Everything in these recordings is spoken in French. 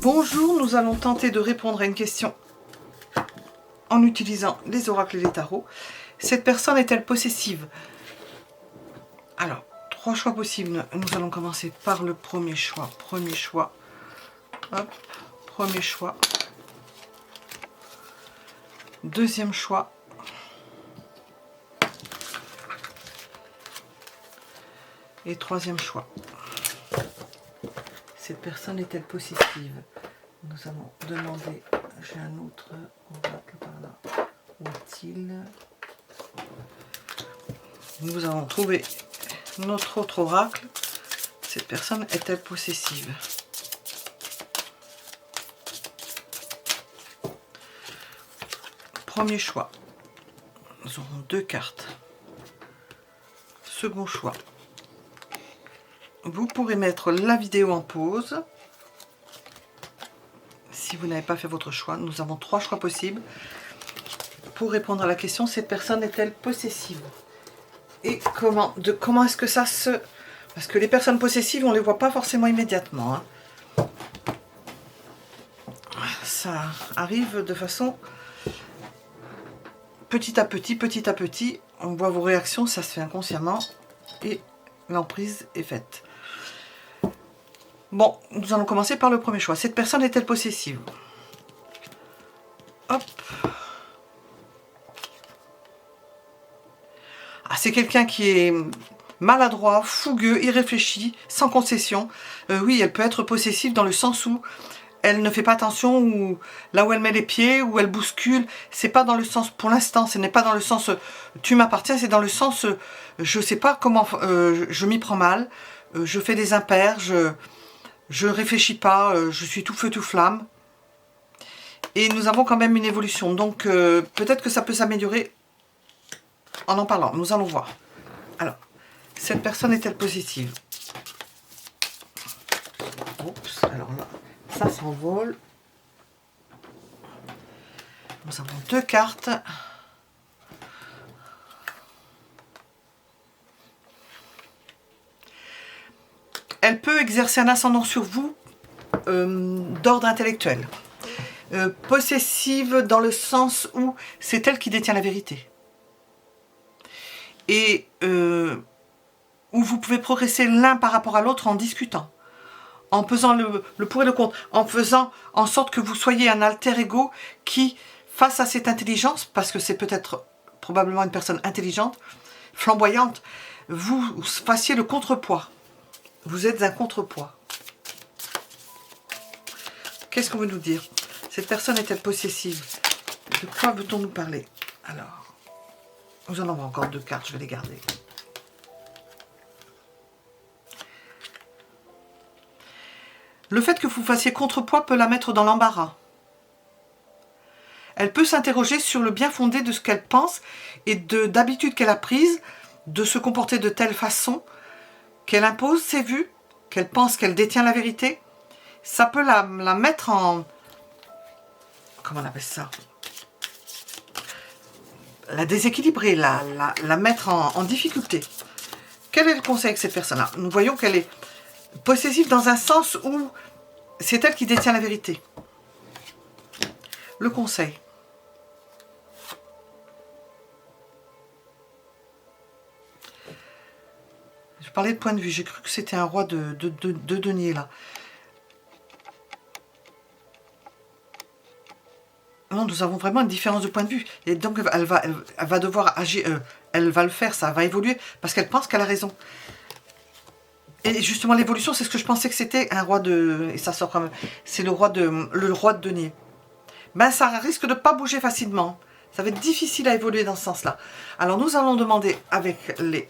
Bonjour, nous allons tenter de répondre à une question en utilisant les oracles et les tarots. Cette personne est-elle possessive? Alors, 3 choix possibles. Nous allons commencer par le premier choix. Premier choix. Hop, premier choix. Deuxième choix. Et troisième choix. Cette personne est-elle possessive? Nous allons demander, j'ai un autre oracle par là. Où est-il? Nous allons trouver notre autre oracle. Cette personne est-elle possessive? Premier choix. Nous aurons 2 cartes. Second choix. Vous pourrez mettre la vidéo en pause. Si vous n'avez pas fait votre choix, nous avons 3 choix possibles. Pour répondre à la question, cette personne est-elle possessive? Et comment est-ce que ça se... Parce que les personnes possessives, on ne les voit pas forcément immédiatement. Hein. Ça arrive de façon... Petit à petit, on voit vos réactions, ça se fait inconsciemment. Et l'emprise est faite. Bon, nous allons commencer par le premier choix. Cette personne est-elle possessive? Hop. Ah, c'est quelqu'un qui est maladroit, fougueux, irréfléchi, sans concession. Oui, elle peut être possessive dans le sens où elle ne fait pas attention, ou là où elle met les pieds, où elle bouscule. C'est pas dans le sens, pour l'instant, ce n'est pas dans le sens tu m'appartiens, c'est dans le sens je sais pas comment, je m'y prends mal, je fais des impairs, je réfléchis pas, je suis tout feu tout flamme. Et nous avons quand même une évolution. Donc peut-être que ça peut s'améliorer en parlant. Nous allons voir. Alors, cette personne est-elle possessive? Oups, alors là, ça s'envole. Nous avons 2 cartes. Elle peut exercer un ascendant sur vous d'ordre intellectuel. Possessive dans le sens où c'est elle qui détient la vérité. Et où vous pouvez progresser l'un par rapport à l'autre en discutant, en pesant le pour et le contre, en faisant en sorte que vous soyez un alter ego qui, face à cette intelligence, parce que c'est peut-être probablement une personne intelligente, flamboyante, vous fassiez le contrepoids. Vous êtes un contrepoids. Qu'est-ce qu'on veut nous dire? Cette personne est-elle possessive? De quoi veut-on nous parler? Alors, nous en avons encore 2 cartes, je vais les garder. Le fait que vous fassiez contrepoids peut la mettre dans l'embarras. Elle peut s'interroger sur le bien fondé de ce qu'elle pense et d'habitude qu'elle a prise de se comporter de telle façon qu'elle impose ses vues, qu'elle pense qu'elle détient la vérité. Ça peut la mettre en... Comment on appelle ça? La déséquilibrer, la mettre en difficulté. Quel est le conseil avec cette personne-là? Nous voyons qu'elle est possessive dans un sens où c'est elle qui détient la vérité. Le conseil. Je parlais de point de vue, j'ai cru que c'était un roi de denier là. Non, nous avons vraiment une différence de point de vue. Et donc elle va devoir agir, elle va le faire, ça va évoluer, parce qu'elle pense qu'elle a raison. Et justement, l'évolution, c'est ce que je pensais que c'était un roi de... Et ça sort quand même. C'est le roi de denier. Ben, ça risque de ne pas bouger facilement. Ça va être difficile à évoluer dans ce sens-là. Alors, nous allons demander avec les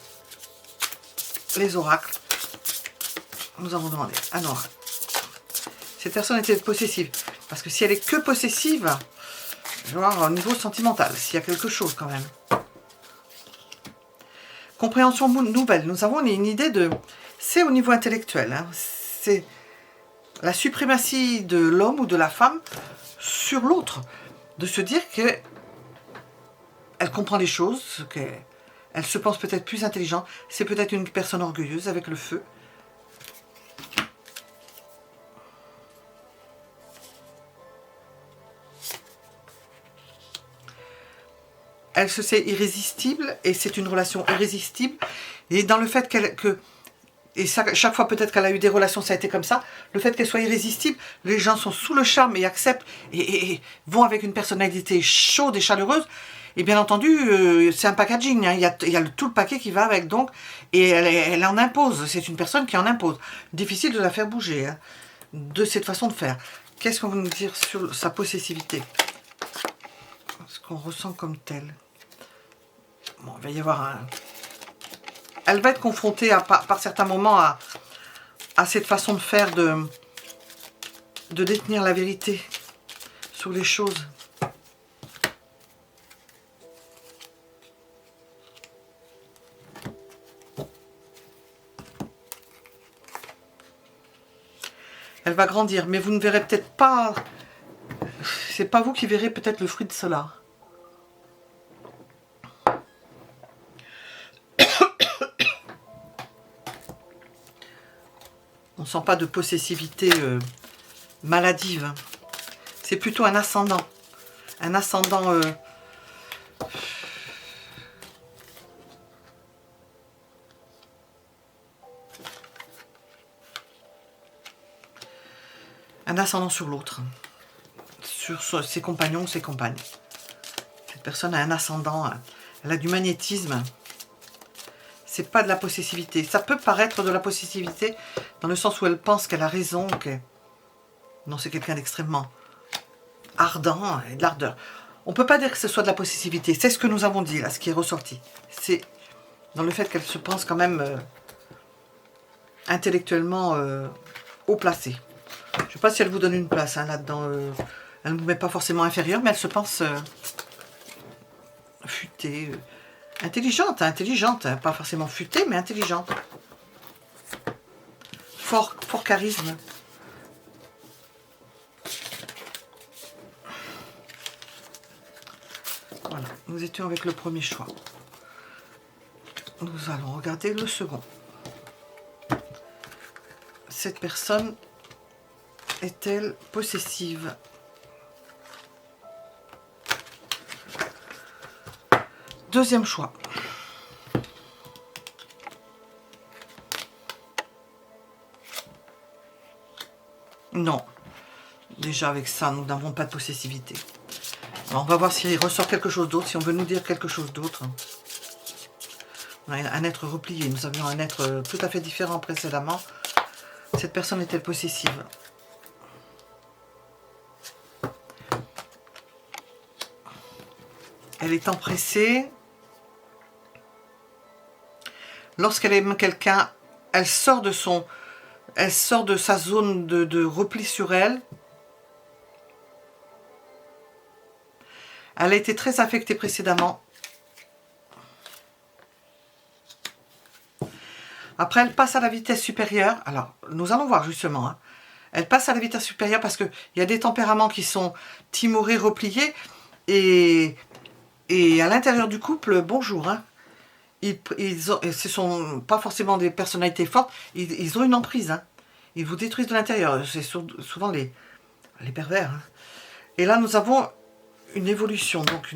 oracles. Nous allons demander un oracle. Cette personne est-elle possessive? Parce que si elle est que possessive, je vais voir au niveau sentimental, s'il y a quelque chose quand même. Compréhension nouvelle. Nous avons une idée de... C'est au niveau intellectuel. Hein. C'est la suprématie de l'homme ou de la femme sur l'autre. De se dire qu'elle comprend les choses, qu'elle se pense peut-être plus intelligente. C'est peut-être une personne orgueilleuse avec le feu. elle se sait irrésistible et c'est une relation irrésistible. Et dans le fait et chaque fois peut-être qu'elle a eu des relations, ça a été comme ça, le fait qu'elle soit irrésistible, les gens sont sous le charme et acceptent et vont avec une personnalité chaude et chaleureuse. Et bien entendu, c'est un packaging, hein. Il y a tout le paquet qui va avec, donc, et elle en impose. C'est une personne qui en impose. Difficile de la faire bouger, hein, de cette façon de faire. Qu'est-ce qu'on veut nous dire sur sa possessivité? Ce qu'on ressent comme tel. Bon, il va y avoir un... Elle va être confrontée par certains moments à cette façon de faire, de détenir la vérité sur les choses. Elle va grandir, mais vous ne verrez peut-être pas... C'est pas vous qui verrez peut-être le fruit de cela. On ne sent pas de possessivité maladive. C'est plutôt un ascendant. Un ascendant... un ascendant sur l'autre. Sur ses compagnons ou ses compagnes. Cette personne a un ascendant. Elle a du magnétisme. C'est pas de la possessivité. Ça peut paraître de la possessivité dans le sens où elle pense qu'elle a raison. Non, c'est quelqu'un d'extrêmement ardent et de l'ardeur. On peut pas dire que ce soit de la possessivité. C'est ce que nous avons dit là, ce qui est ressorti. C'est dans le fait qu'elle se pense quand même intellectuellement haut placée. Je ne sais pas si elle vous donne une place hein, là-dedans. Elle ne vous met pas forcément inférieure, mais elle se pense futée. Intelligente, hein, pas forcément futée, mais intelligente. Fort charisme. Voilà, nous étions avec le premier choix. Nous allons regarder le second. Cette personne est-elle possessive? Deuxième choix. Non. Déjà avec ça, nous n'avons pas de possessivité. Alors, on va voir s'il ressort quelque chose d'autre, si on veut nous dire quelque chose d'autre. On a un être replié. Nous avions un être tout à fait différent précédemment. Cette personne est-elle possessive? Elle est empressée. Lorsqu'elle aime quelqu'un, elle sort de sa zone de repli sur elle. Elle a été très affectée précédemment. Après, elle passe à la vitesse supérieure. Alors, nous allons voir justement. Hein. Elle passe à la vitesse supérieure parce qu'il y a des tempéraments qui sont timorés, repliés. Et à l'intérieur du couple, bonjour. Hein. Ce sont pas forcément des personnalités fortes. Ils ont une emprise. Hein. Ils vous détruisent de l'intérieur. C'est souvent les pervers. Hein. Et là, nous avons une évolution. Donc,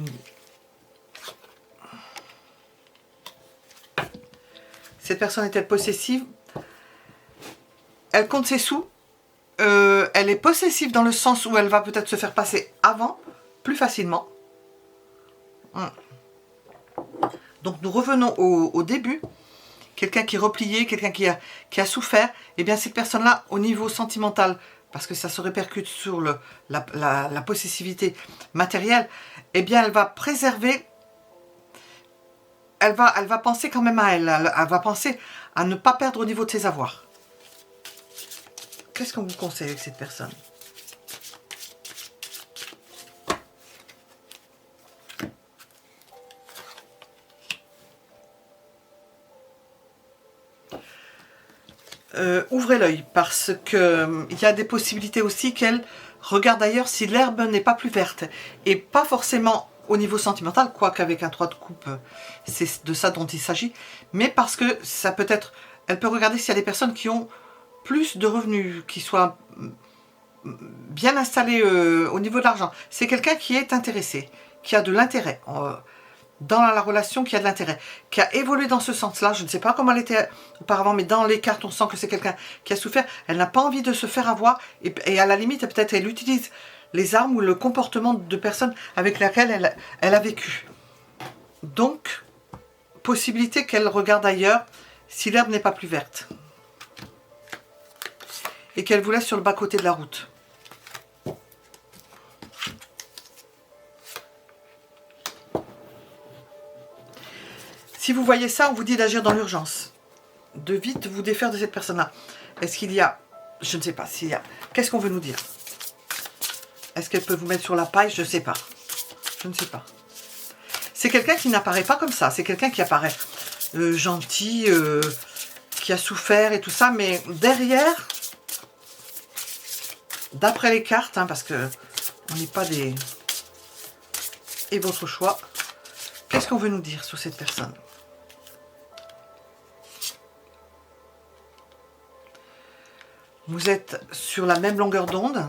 cette personne est-elle possessive? Elle compte ses sous. Elle est possessive dans le sens où elle va peut-être se faire passer avant, plus facilement. Donc nous revenons au début. Quelqu'un qui est replié, quelqu'un qui a souffert. Et bien cette personne-là, au niveau sentimental, parce que ça se répercute sur la possessivité matérielle, eh bien elle va préserver. Elle va penser quand même à elle. Elle va penser à ne pas perdre au niveau de ses avoirs. Qu'est-ce qu'on vous conseille avec cette personne? Ouvrez l'œil parce que il y a des possibilités aussi qu'elle regarde ailleurs si l'herbe n'est pas plus verte. Et pas forcément au niveau sentimental, quoique avec un 3 de coupe, c'est de ça dont il s'agit. Mais parce que ça peut être... Elle peut regarder s'il y a des personnes qui ont plus de revenus, qui soient bien installées au niveau de l'argent. C'est quelqu'un qui est intéressé, qui a de l'intérêt. dans la relation qui a de l'intérêt, qui a évolué dans ce sens-là. Je ne sais pas comment elle était auparavant, mais dans les cartes, on sent que c'est quelqu'un qui a souffert. Elle n'a pas envie de se faire avoir, et à la limite, peut-être elle utilise les armes ou le comportement de personnes avec lesquelles elle a vécu. Donc, possibilité qu'elle regarde ailleurs si l'herbe n'est pas plus verte. Et qu'elle vous laisse sur le bas-côté de la route. Si vous voyez ça, on vous dit d'agir dans l'urgence. De vite vous défaire de cette personne-là. Est-ce qu'il y a... Je ne sais pas s'il y a... Qu'est-ce qu'on veut nous dire? Est-ce qu'elle peut vous mettre sur la paille? Je ne sais pas. Je ne sais pas. C'est quelqu'un qui n'apparaît pas comme ça. C'est quelqu'un qui apparaît gentil, qui a souffert et tout ça. Mais derrière, d'après les cartes, hein, parce que on n'est pas des... Et votre choix. Qu'est-ce qu'on veut nous dire sur cette personne? Vous êtes sur la même longueur d'onde.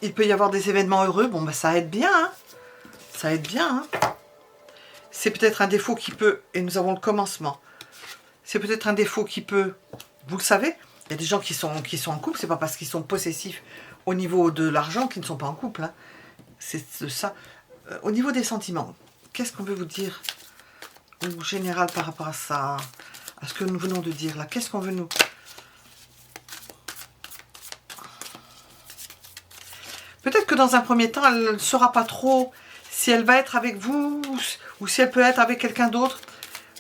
Il peut y avoir des événements heureux. Bon, bah, ça aide bien. Hein. Ça aide bien. Hein. C'est peut-être un défaut qui peut... Et nous avons le commencement. C'est peut-être un défaut qui peut... Vous le savez, il y a des gens qui sont en couple. C'est pas parce qu'ils sont possessifs au niveau de l'argent qu'ils ne sont pas en couple. Hein. C'est ça. Au niveau des sentiments, qu'est-ce qu'on veut vous dire au général par rapport à ça, à ce que nous venons de dire là? Qu'est-ce qu'on veut nous... Peut-être que dans un premier temps, elle ne saura pas trop si elle va être avec vous ou si elle peut être avec quelqu'un d'autre.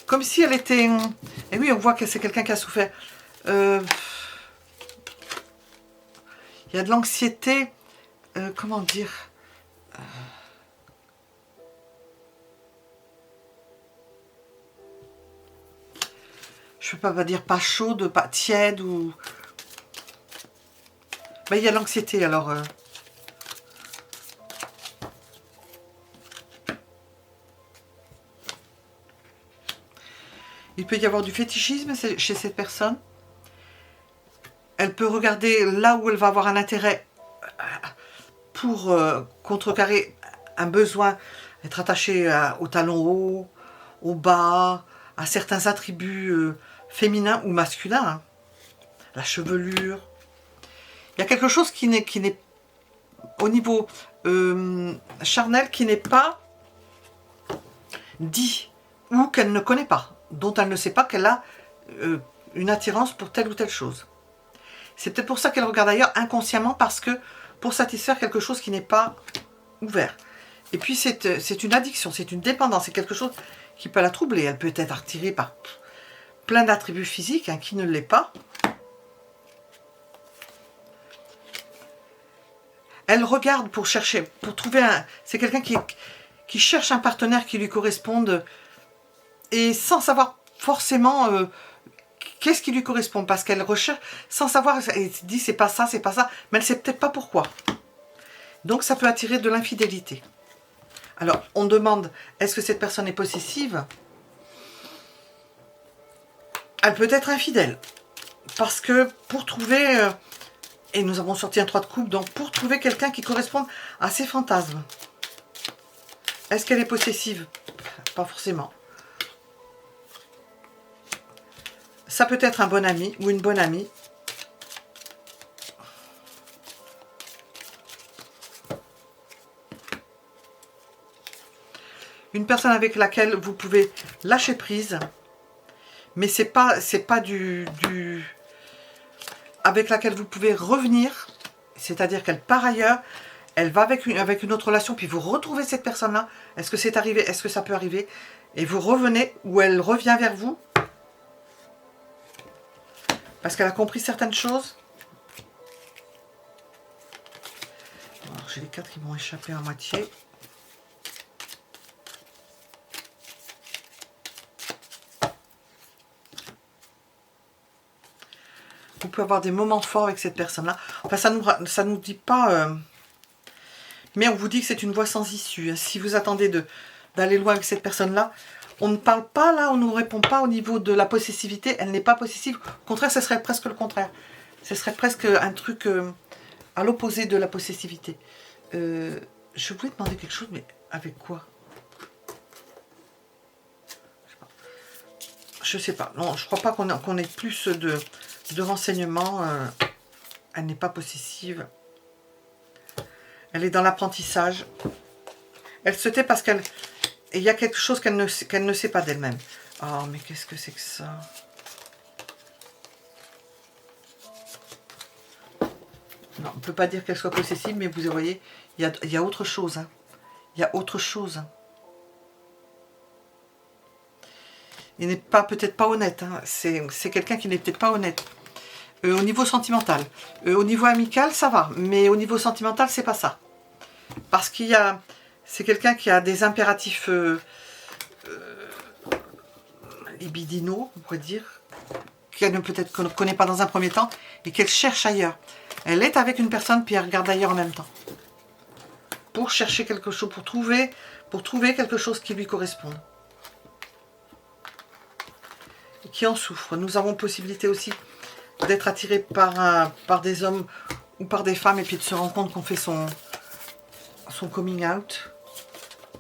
Comme si elle était... Et oui, on voit que c'est quelqu'un qui a souffert. Il y a de l'anxiété. Comment dire? Je ne peux pas dire pas chaude, pas tiède ou... Ben, il y a l'anxiété alors... Il peut y avoir du fétichisme chez cette personne. Elle peut regarder là où elle va avoir un intérêt pour contrecarrer un besoin, être attachée au talon haut, au bas, à certains attributs féminins ou masculins. Hein. La chevelure. Il y a quelque chose qui n'est au niveau charnel, qui n'est pas dit ou qu'elle ne connaît pas, dont elle ne sait pas qu'elle a une attirance pour telle ou telle chose. C'est peut-être pour ça qu'elle regarde ailleurs inconsciemment, parce que pour satisfaire quelque chose qui n'est pas ouvert. Et puis c'est une addiction, c'est une dépendance, c'est quelque chose qui peut la troubler. Elle peut être attirée par plein d'attributs physiques, hein, qui ne l'est pas. Elle regarde pour chercher, pour trouver un... C'est quelqu'un qui cherche un partenaire qui lui corresponde, et sans savoir forcément qu'est-ce qui lui correspond, parce qu'elle recherche sans savoir, elle se dit c'est pas ça, mais elle sait peut-être pas pourquoi. Donc ça peut attirer de l'infidélité. Alors on demande, est-ce que cette personne est possessive? Elle peut être infidèle, parce que pour trouver, et nous avons sorti un 3 de coupe, donc pour trouver quelqu'un qui corresponde à ses fantasmes. Est-ce qu'elle est possessive? Pas forcément. Ça peut être un bon ami ou une bonne amie. Une personne avec laquelle vous pouvez lâcher prise, mais c'est pas avec laquelle vous pouvez revenir, c'est-à-dire qu'elle part ailleurs, elle va avec une autre relation, puis vous retrouvez cette personne-là. Est-ce que c'est arrivé? Est-ce que ça peut arriver? Et vous revenez, ou elle revient vers vous, parce qu'elle a compris certaines choses. J'ai les 4 qui vont échapper à moitié. Vous pouvez avoir des moments forts avec cette personne-là. Enfin, ça nous dit pas... mais on vous dit que c'est une voie sans issue. Si vous attendez d'aller loin avec cette personne-là, on ne parle pas là, on ne nous répond pas au niveau de la possessivité. Elle n'est pas possessive. Au contraire, ce serait presque le contraire. Ce serait presque un truc à l'opposé de la possessivité. Je voulais demander quelque chose, mais avec quoi? Je sais pas. Non, je crois pas qu'on ait plus de renseignements. Elle n'est pas possessive. Elle est dans l'apprentissage. Elle se tait parce qu'elle... Il y a quelque chose qu'elle ne sait pas d'elle-même. Oh, mais qu'est-ce que c'est que ça? Non, on ne peut pas dire qu'elle soit possessive, mais vous voyez, il y a autre chose. Hein. Il y a autre chose. Il n'est pas peut-être pas honnête. Hein. C'est quelqu'un qui n'est peut-être pas honnête. Au niveau sentimental. Au niveau amical, ça va. Mais au niveau sentimental, c'est pas ça. Parce qu'il y a... C'est quelqu'un qui a des impératifs libidinaux, on pourrait dire. Qu'elle peut-être ne connaît pas dans un premier temps. Et qu'elle cherche ailleurs. Elle est avec une personne, puis elle regarde ailleurs en même temps. Pour chercher quelque chose, pour trouver quelque chose qui lui corresponde. Et qui en souffre. Nous avons possibilité aussi d'être attiré par des hommes ou par des femmes, et puis de se rendre compte qu'on fait son coming out.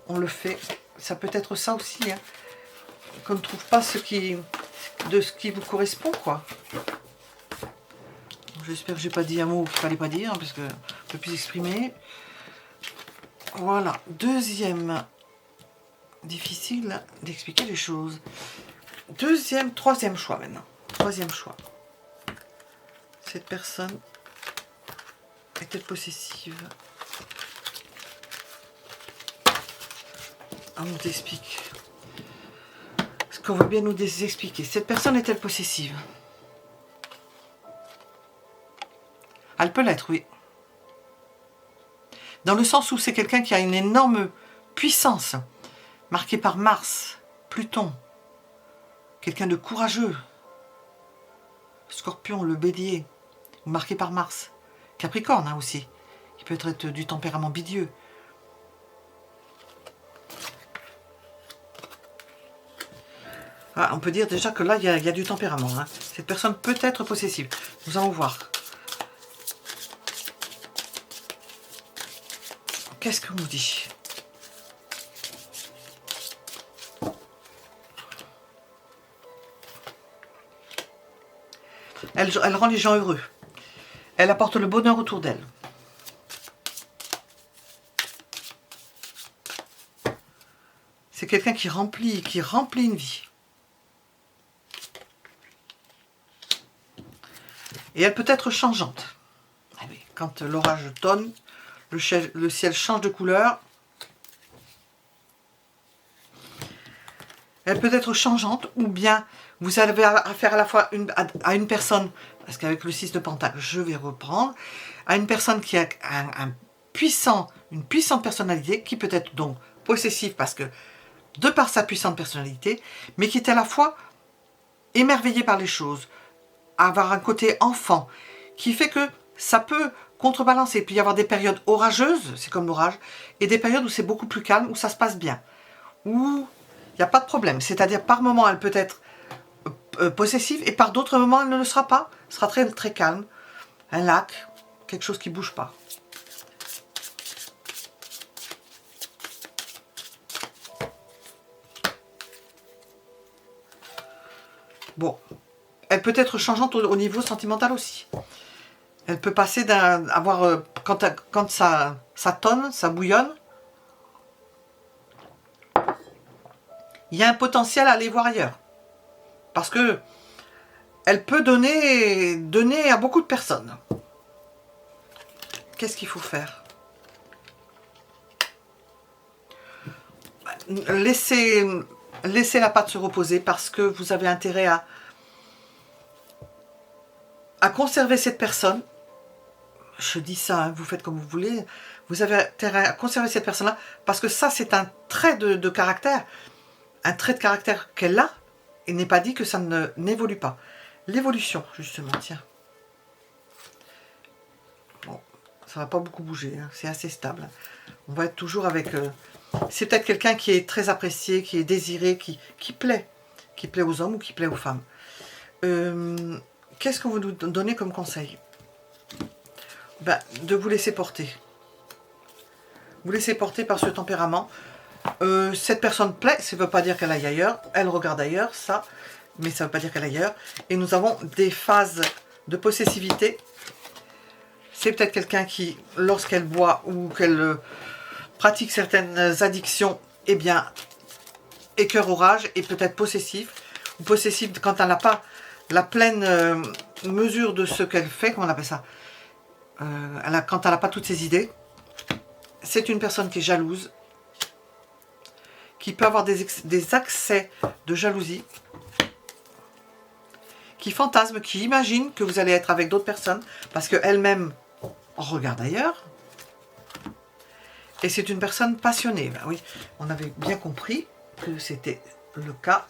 On le fait. Ça peut être ça aussi. Hein. Qu'on ne trouve pas ce qui vous correspond, quoi. J'espère que j'ai pas dit un mot qu'il fallait pas dire, parce que on peut plus exprimer. Voilà. Deuxième, difficile d'expliquer les choses. Troisième choix maintenant. Troisième choix. Cette personne est-elle possessive? On nous explique. Ce qu'on veut bien nous expliquer. Cette personne est-elle possessive? Elle peut l'être, oui. Dans le sens où c'est quelqu'un qui a une énorme puissance, marquée par Mars, Pluton. Quelqu'un de courageux. Scorpion, le bélier, marqué par Mars. Capricorne hein, aussi, qui peut être du tempérament bidieux. Ah, on peut dire déjà que là, il y a du tempérament. Hein. Cette personne peut être possessive. Nous allons voir. Qu'est-ce qu'on nous dit? Elle rend les gens heureux. Elle apporte le bonheur autour d'elle. C'est quelqu'un qui remplit une vie. Et elle peut être changeante. Ah oui, quand l'orage tonne, le ciel change de couleur. Elle peut être changeante, ou bien vous avez affaire à la fois à une personne, parce qu'avec le 6 de Pentacle, je vais reprendre, à une personne qui a une puissante personnalité, qui peut être donc possessive, parce que de par sa puissante personnalité, mais qui est à la fois émerveillée par les choses, avoir un côté enfant, qui fait que ça peut contrebalancer. Il peut y avoir des périodes orageuses, c'est comme l'orage, et des périodes où c'est beaucoup plus calme, où ça se passe bien, où il n'y a pas de problème. C'est-à-dire, par moments, elle peut être possessive, et par d'autres moments, elle ne le sera pas. Elle sera très, très calme. Un lac, quelque chose qui ne bouge pas. Bon. Elle peut être changeante au niveau sentimental aussi. Elle peut passer quand ça tonne, ça bouillonne, il y a un potentiel à aller voir ailleurs. Parce que elle peut donner à beaucoup de personnes. Qu'est-ce qu'il faut faire? Laissez la pâte se reposer, parce que vous avez intérêt à conserver cette personne. Je dis ça, hein, vous faites comme vous voulez. Vous avez intérêt à conserver cette personne-là, parce que ça, c'est un trait de caractère. Un trait de caractère qu'elle a, et n'est pas dit que ça n'évolue pas. L'évolution, justement, tiens. Bon, ça va pas beaucoup bouger, hein, c'est assez stable. On va être toujours avec... c'est peut-être quelqu'un qui est très apprécié, qui est désiré, qui plaît aux hommes ou qui plaît aux femmes. Qu'est-ce qu'on veut nous donner comme conseil? de vous laisser porter. Vous laissez porter par ce tempérament. Cette personne plaît, ça ne veut pas dire qu'elle aille ailleurs. Elle regarde ailleurs, ça, mais ça ne veut pas dire qu'elle aille ailleurs. Et nous avons des phases de possessivité. C'est peut-être quelqu'un qui, lorsqu'elle boit ou qu'elle pratique certaines addictions, eh bien, est cœur orage et peut-être possessif. Ou possessif quand elle n'a pas la pleine mesure de ce qu'elle fait, comment on appelle ça, quand elle n'a pas toutes ses idées. C'est une personne qui est jalouse, qui peut avoir des accès de jalousie, qui fantasme, qui imagine que vous allez être avec d'autres personnes, parce qu'elle-même regarde ailleurs. Et c'est une personne passionnée. Ben oui, on avait bien compris que c'était le cas.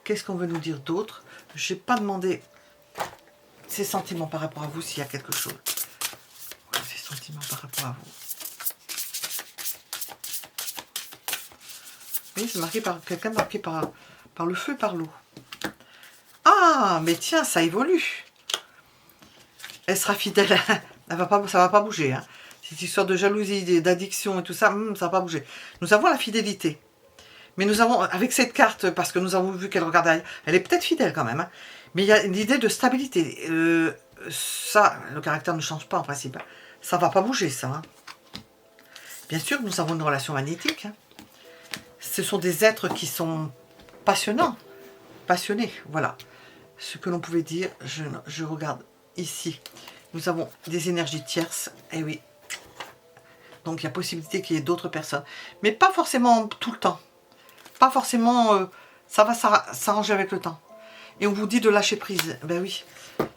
Qu'est-ce qu'on veut nous dire d'autre? Je n'ai pas demandé ses sentiments par rapport à vous, s'il y a quelque chose. Voilà, ses sentiments par rapport à vous. Oui, c'est marqué par quelqu'un marqué par le feu et par l'eau. Ah, mais tiens, ça évolue. Elle sera fidèle. Ça va pas bouger. Hein. Cette histoire de jalousie, d'addiction et tout ça, ça ne va pas bouger. Nous avons la fidélité. Mais nous avons, avec cette carte, parce que nous avons vu qu'elle regarde ailleurs, elle est peut-être fidèle quand même. Hein, mais il y a l'idée de stabilité. Ça, le caractère ne change pas en principe. Ça ne va pas bouger, ça. Hein. Bien sûr, nous avons une relation magnétique. Hein. Ce sont des êtres qui sont passionnants, passionnés, voilà. Ce que l'on pouvait dire, je regarde ici. Nous avons des énergies tierces, et oui. Donc il y a possibilité qu'il y ait d'autres personnes. Mais pas forcément tout le temps. Pas forcément, ça va s'arranger avec le temps. Et on vous dit de lâcher prise. Ben oui,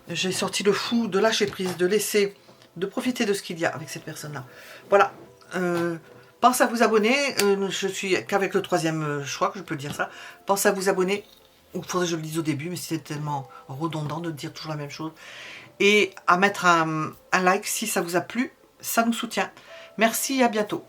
j'ai sorti le fou, de lâcher prise, de laisser, de profiter de ce qu'il y a avec cette personne-là. Voilà. Pensez à vous abonner, je suis qu'avec le 3e choix que je peux dire ça. Pensez à vous abonner, ou il faudrait que je le dise au début, mais c'est tellement redondant de dire toujours la même chose. Et à mettre un like si ça vous a plu, ça nous soutient. Merci, à bientôt.